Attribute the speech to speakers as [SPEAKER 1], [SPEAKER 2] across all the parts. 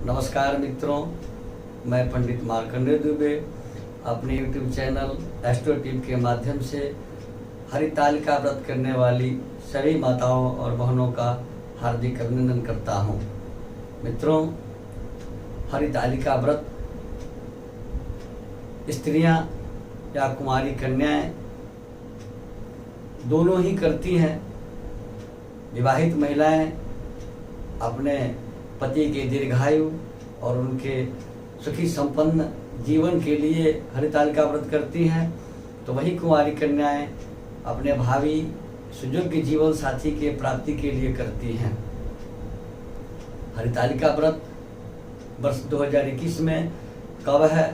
[SPEAKER 1] नमस्कार मित्रों, मैं पंडित मार्कंडेय दुबे अपने YouTube चैनल एस्ट्रो टिप के माध्यम से हरितालिका व्रत करने वाली सभी माताओं और बहनों का हार्दिक अभिनंदन करता हूं। मित्रों, हरितालिका व्रत स्त्रियां या कुमारी कन्याएं दोनों ही करती हैं। विवाहित महिलाएं अपने पति के दीर्घायु और उनके सुखी संपन्न जीवन के लिए हरितालिका व्रत करती हैं, तो वही कुंवारी कन्याएं अपने भावी सुयोग्य जीवन साथी के प्राप्ति के लिए करती हैं। हरितालिका व्रत वर्ष 2021 में कब है,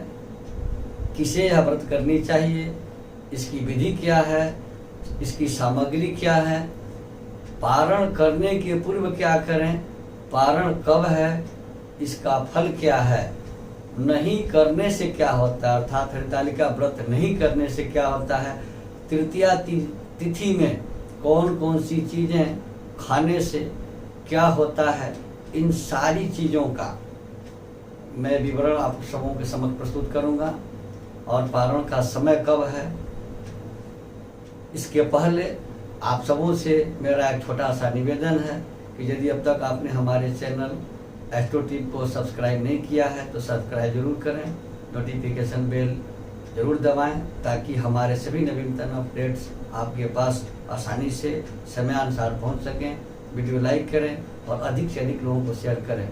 [SPEAKER 1] किसे यह व्रत करनी चाहिए, इसकी विधि क्या है, इसकी सामग्री क्या है, पारण करने के पूर्व क्या करें, पारण कब है, इसका फल क्या है, नहीं करने से क्या होता है, अर्थात हरितालिका व्रत नहीं करने से क्या होता है, तृतीया तिथि में कौन कौन सी चीज़ें खाने से क्या होता है, इन सारी चीज़ों का मैं विवरण आप सबों के समक्ष प्रस्तुत करूंगा। और पारण का समय कब है, इसके पहले आप सबों से मेरा एक छोटा सा निवेदन है कि यदि अब तक आपने हमारे चैनल एस्ट्रो टिप को सब्सक्राइब नहीं किया है तो सब्सक्राइब जरूर करें, नोटिफिकेशन बेल जरूर दबाएं ताकि हमारे सभी नवीनतम अपडेट्स आपके पास आसानी से समयानुसार पहुंच सकें। वीडियो लाइक करें और अधिक से अधिक लोगों को शेयर करें।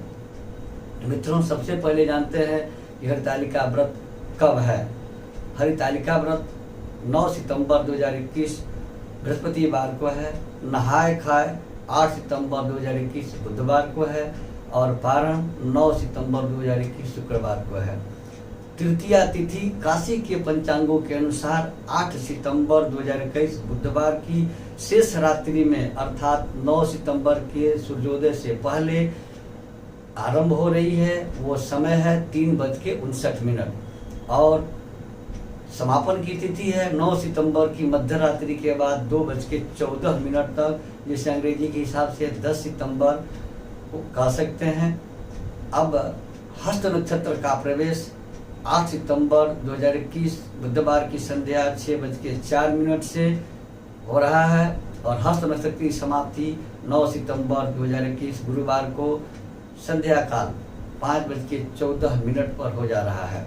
[SPEAKER 1] मित्रों, सबसे पहले जानते हैं कि हरितालिका व्रत कब है। हरितालिका व्रत 9 सितंबर 2021 बृहस्पतिवार को है, नहाय खाए 8 सितंबर 2021 बुधवार को है और पारण 9 सितंबर 2021 शुक्रवार को है। तृतीया तिथि काशी के पंचांगों के अनुसार 8 सितंबर 2021 बुधवार की शेष रात्रि में अर्थात 9 सितंबर के सूर्योदय से पहले आरंभ हो रही है। वो समय है 3:59 और समापन की तिथि है 9 सितंबर की मध्य रात्रि के बाद 2:14 तक, जिसे अंग्रेजी के हिसाब से 10 सितंबर को कह सकते हैं। अब हस्त नक्षत्र का प्रवेश 8 सितंबर 2021 बुधवार की संध्या 6:04 से हो रहा है और हस्त नक्षत्र की समाप्ति 9 सितंबर 2021 गुरुवार को संध्या काल 5:14 पर हो जा रहा है।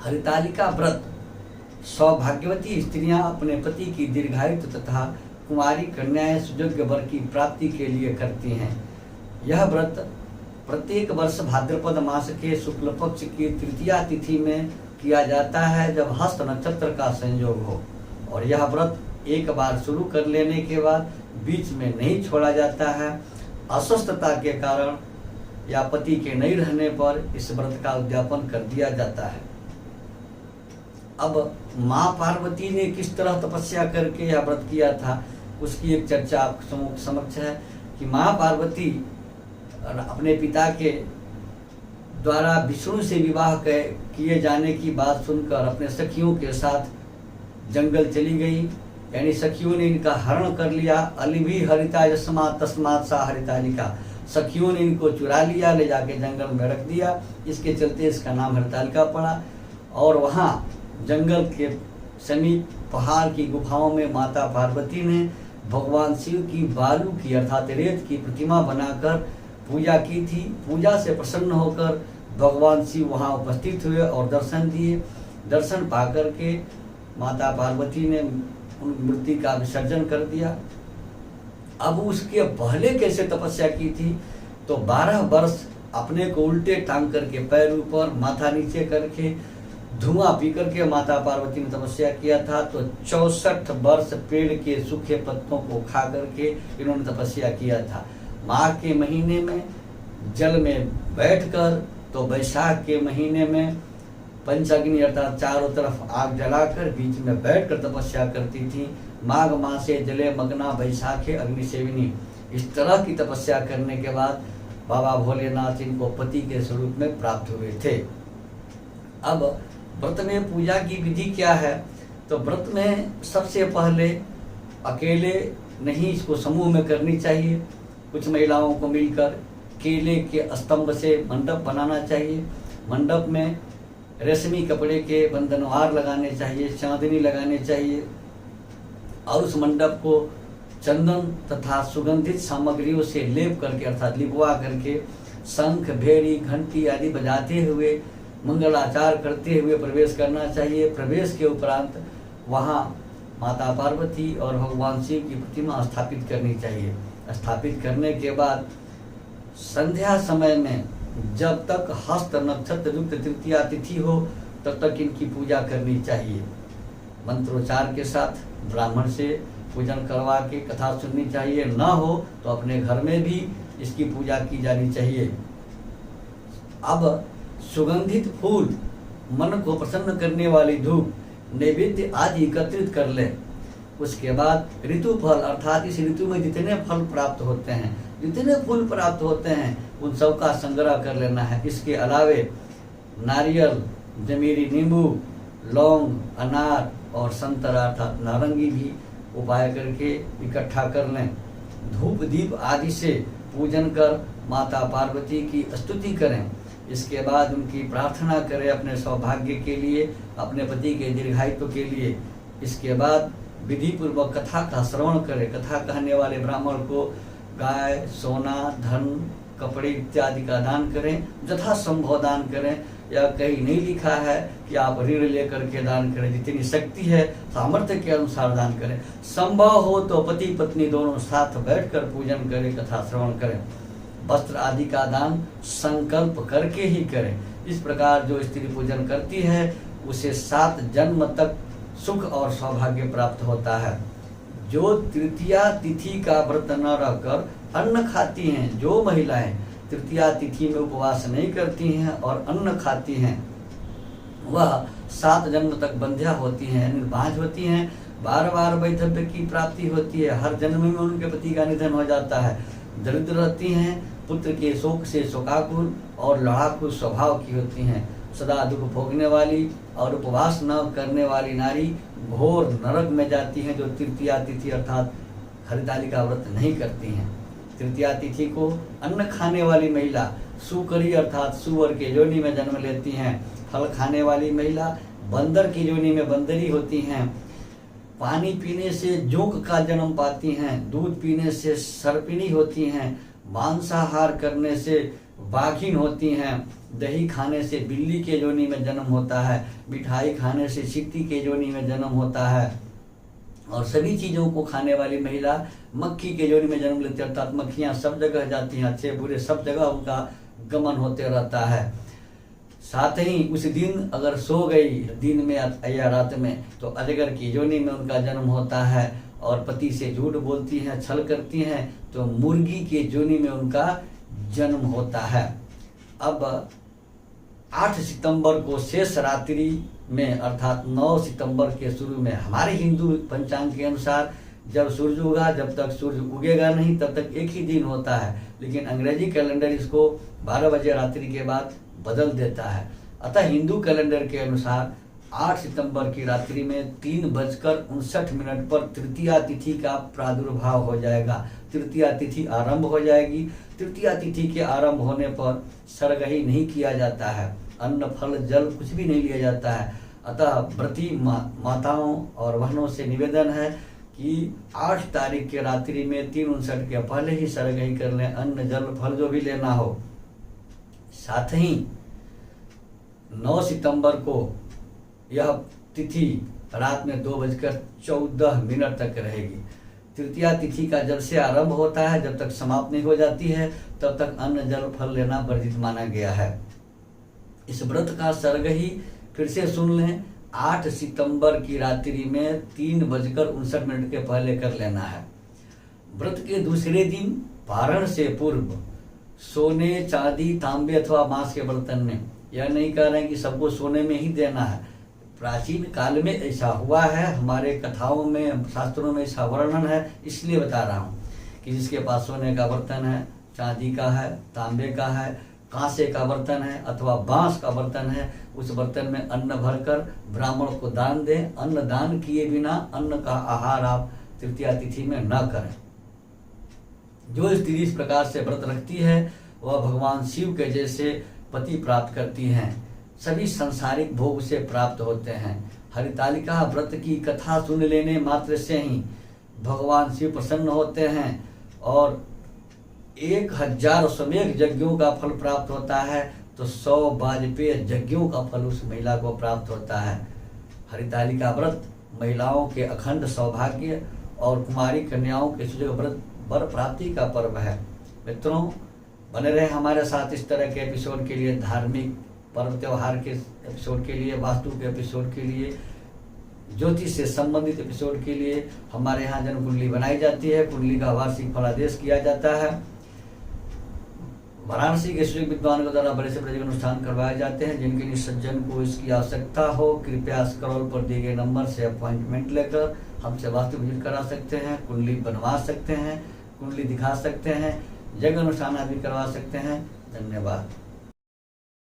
[SPEAKER 1] हरितालिका व्रत सौभाग्यवती स्त्रियां अपने पति की दीर्घायु तथा कुमारी कन्याएं सुयोग्य वर की प्राप्ति के लिए करती हैं। यह व्रत प्रत्येक वर्ष भाद्रपद मास के शुक्ल पक्ष की तृतीया तिथि में किया जाता है जब हस्त नक्षत्र का संयोग हो, और यह व्रत एक बार शुरू कर लेने के बाद बीच में नहीं छोड़ा जाता है। अस्वस्थता के कारण या पति के नहीं रहने पर इस व्रत का उद्यापन कर दिया जाता है। अब माँ पार्वती ने किस तरह तपस्या करके यह व्रत किया था, उसकी एक चर्चा आप समक्ष है कि माँ पार्वती अपने पिता के द्वारा विष्णु से विवाह किए जाने की बात सुनकर अपने सखियों के साथ जंगल चली गई, यानी सखियों ने इनका हरण कर लिया। अलिभी हरिता यस्मात् तस्मात् सा हरितालिका, सखियों ने इनको चुरा लिया, ले जाके जंगल में रख दिया। इसके चलते इसका नाम हरितालिका पड़ा। और वहाँ जंगल के समीप पहाड़ की गुफाओं में माता पार्वती ने भगवान शिव की बालू की अर्थात रेत की प्रतिमा बनाकर पूजा की थी। पूजा से प्रसन्न होकर भगवान शिव वहाँ उपस्थित हुए और दर्शन दिए। दर्शन पाकर के माता पार्वती ने उन मूर्ति का विसर्जन कर दिया। अब उसके पहले कैसे तपस्या की थी, तो 12 वर्ष अपने को उल्टे टांग करके पैर ऊपर माथा नीचे करके धुआं पी करके माता पार्वती ने तपस्या किया था। तो 64 वर्ष पेड़ के सूखे पत्तों को खा करके इन्होंने तपस्या किया था। माघ के महीने में जल में बैठकर, तो वैशाख के महीने में पंचाग्नि अर्थात चारों तरफ आग जलाकर बीच में बैठकर तपस्या करती थी। माघ मासे जले मग्ना वैशाखे अग्निसेविनी, इस तरह की तपस्या करने के बाद बाबा भोलेनाथ इनको पति के स्वरूप में प्राप्त हुए थे। अब व्रत में पूजा की विधि क्या है, तो व्रत में सबसे पहले अकेले नहीं, इसको समूह में करनी चाहिए। कुछ महिलाओं को मिलकर केले के स्तंभ से मंडप बनाना चाहिए। मंडप में रेशमी कपड़े के बंधनवार लगाने चाहिए, चांदनी लगानी चाहिए और उस मंडप को चंदन तथा सुगंधित सामग्रियों से लेप करके अर्थात लिपवा करके शंख, भेड़ी, घंटी आदि बजाते हुए मंगलाचार करते हुए प्रवेश करना चाहिए। प्रवेश के उपरांत वहाँ माता पार्वती और भगवान शिव की प्रतिमा स्थापित करनी चाहिए। स्थापित करने के बाद संध्या समय में जब तक हस्त नक्षत्र युक्त तृतीया तिथि हो तब तक इनकी पूजा करनी चाहिए। मंत्रोच्चार के साथ ब्राह्मण से पूजन करवा के कथा सुननी चाहिए। न हो तो अपने घर में भी इसकी पूजा की जानी चाहिए। अब सुगंधित फूल, मन को प्रसन्न करने वाली धूप, नैवेद्य आदि एकत्रित कर लें। उसके बाद ऋतु फल अर्थात इस ऋतु में जितने फल प्राप्त होते हैं, जितने फूल प्राप्त होते हैं, उन सब का संग्रह कर लेना है। इसके अलावे नारियल, जमीरी नींबू, लौंग, अनार और संतरा अर्थात नारंगी भी उपाय करके इकट्ठा कर लें। धूप दीप आदि से पूजन कर माता पार्वती की स्तुति करें। इसके बाद उनकी प्रार्थना करें अपने सौभाग्य के लिए, अपने पति के दीर्घायु के लिए। इसके बाद विधि पूर्वक कथा का श्रवण करें। कथा कहने वाले ब्राह्मण को गाय, सोना, धन, कपड़े इत्यादि का दान करें, यथा संभव दान करें। या कहीं नहीं लिखा है कि आप ऋण लेकर के दान करें, जितनी शक्ति है सामर्थ्य के अनुसार दान करें। संभव हो तो पति पत्नी दोनों साथ बैठकर पूजन करें, कथा श्रवण करें। वस्त्र आदि का दान संकल्प करके ही करें। इस प्रकार जो स्त्री पूजन करती है उसे 7 जन्म तक सुख और सौभाग्य प्राप्त होता है। जो तृतीया तिथि का व्रत न रहकर अन्न खाती हैं, जो महिलाएं तृतीया तिथि में उपवास नहीं करती हैं और अन्न खाती हैं, वह 7 जन्म तक बंध्या होती हैं, निर्भाज होती हैं। बार बार वैधव्य की प्राप्ति होती है। हर जन्म में उनके पति का निधन हो जाता है। दरिद्र रहती हैं, पुत्र के शोक से शोकाकुल और लड़ाकू स्वभाव की होती हैं। सदा दुख भोगने वाली और उपवास न करने वाली नारी घोर नरक में जाती हैं, जो तृतीया तिथि अर्थात हरितालिका व्रत नहीं करती हैं। तृतीया तिथि को अन्न खाने वाली महिला सुकरी अर्थात सुअर के योनि में जन्म लेती हैं। फल खाने वाली महिला बंदर की योनि में बंदरी होती हैं। पानी पीने से जोंक का जन्म पाती हैं। दूध पीने से सर्पिणी होती हैं। मांसाहार करने से बाघिन होती हैं। दही खाने से बिल्ली के योनि में जन्म होता है। मिठाई खाने से चींटी के योनि में जन्म होता है। और सभी चीज़ों को खाने वाली महिला मक्खी के योनि में जन्म लेती है, अर्थात मक्खियाँ सब जगह जाती हैं, अच्छे बुरे सब जगह उनका गमन होते रहता है। साथ ही उस दिन अगर सो गई दिन में या रात में तो अजगर की योनि में उनका जन्म होता है। और पति से झूठ बोलती हैं, छल करती हैं तो मुर्गी के योनि में उनका जन्म होता है। अब 8 सितंबर को शेष रात्रि में अर्थात 9 सितंबर के शुरू में हमारे हिंदू पंचांग के अनुसार जब सूर्य उगा, जब तक सूर्य उगेगा नहीं तब तक एक ही दिन होता है। लेकिन अंग्रेजी कैलेंडर इसको 12 बजे रात्रि के बाद बदल देता है। अतः हिंदू कैलेंडर के अनुसार 8 सितंबर की रात्रि में 3:59 पर तृतीया तिथि का प्रादुर्भाव हो जाएगा। तृतीया तिथि आरंभ हो जाएगी। तृतीया तिथि के आरंभ होने पर सरगही नहीं किया जाता है, अन्न फल जल कुछ भी नहीं लिया जाता है। अतः व्रती माताओं और बहनों से निवेदन है कि 8 तारीख के रात्रि में 3:59 के पहले ही सरगही कर लें, अन्न जल फल जो भी लेना हो। साथ ही 9 सितंबर को यह तिथि रात में 2:14 तक रहेगी। तृतीया तिथि का जब से आरंभ होता है जब तक समाप्त नहीं हो जाती है तब तक अन्न जल फल लेना वर्जित माना गया है। इस व्रत का सरगही फिर से सुन लें, 8 सितंबर की रात्रि में 3:59 के पहले कर लेना है। व्रत के दूसरे दिन पारण से पूर्व सोने, चांदी, तांबे अथवा बांस के बर्तन में, यह नहीं कह रहे हैं कि सबको सोने में ही देना है। प्राचीन काल में ऐसा हुआ है, हमारे कथाओं में शास्त्रों में ऐसा वर्णन है, इसलिए बता रहा हूँ कि जिसके पास सोने का बर्तन है, चांदी का है, तांबे का है, कांसे का बर्तन है अथवा बांस का बर्तन है, उस बर्तन में अन्न भरकर ब्राह्मण को दान दें। अन्न दान किए बिना अन्न का आहार आप तृतीया तिथि में न करें। जो स्त्री इस प्रकार से व्रत रखती है वह भगवान शिव के जैसे पति प्राप्त करती हैं। सभी सांसारिक भोग से प्राप्त होते हैं। हरितालिका व्रत की कथा सुन लेने मात्र से ही भगवान शिव प्रसन्न होते हैं और 1000 अश्वमेध यज्ञों का फल प्राप्त होता है तो 100 वाजपेय यज्ञों का फल उस महिला को प्राप्त होता है। हरितालिका व्रत महिलाओं के अखंड सौभाग्य और कुमारी कन्याओं के सुजग व्रत वर प्राप्ति का पर्व है। मित्रों, बने रहे हमारे साथ इस तरह के एपिसोड के लिए, धार्मिक पर्व त्योहार के एपिसोड के लिए, वास्तु के एपिसोड के लिए, ज्योतिष से संबंधित एपिसोड के लिए। हमारे यहाँ जन्म कुंडली बनाई जाती है, कुंडली का वार्षिक फलादेश किया जाता है। वाराणसी के सूर्य विद्वान के द्वारा बड़े से बड़े अनुष्ठान करवाए जाते हैं। जिनके निसज्जन को इसकी आवश्यकता हो, कृपया स्क्रॉल पर दिए गए नंबर से अपॉइंटमेंट लेकर हमसे वास्तु विजिट करा सकते हैं, कुंडली बनवा सकते हैं, कुंडली दिखा सकते हैं, यज्ञ अनुष्ठान आदि करवा सकते हैं। धन्यवाद।